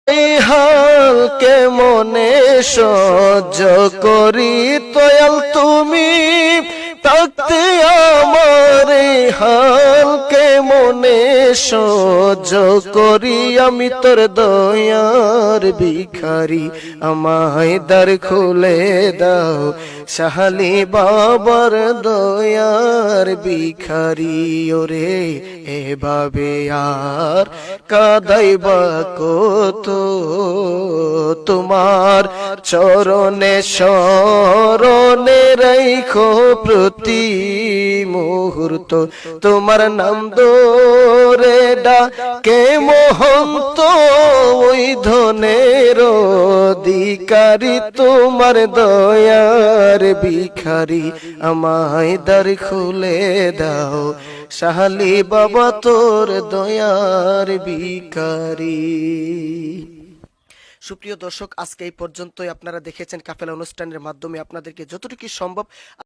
এই হাল কেমনে সহ্য করি দয়াল তুমি থাকতে আমার এই হাল কেমনে সহ্য করি আমি তোর দয়ার ভিখারি আমায় দ্বার খুলে দাও শাহালি বাবার দয়ার ভিখারি ওরে এভাবে আর কাদাইবা কত তোমার চরণে শরণে রাখো প্রতি মুহূর্ত তোমার নাম ধরে ডাকে মহন্ত ওই ধনের অধিকারী তোমার দয়ার ভিখারি আমায় দ্বার খুলে দাও শাহালি বাবা তোর দয়ার ভিখারি। সুপ্রিয় দর্শক, আজকে এই পর্যন্তই। আপনারা দেখেছেন কাফেলা অনুষ্ঠানের মাধ্যমে আপনাদেরকে যতটুকু সম্ভব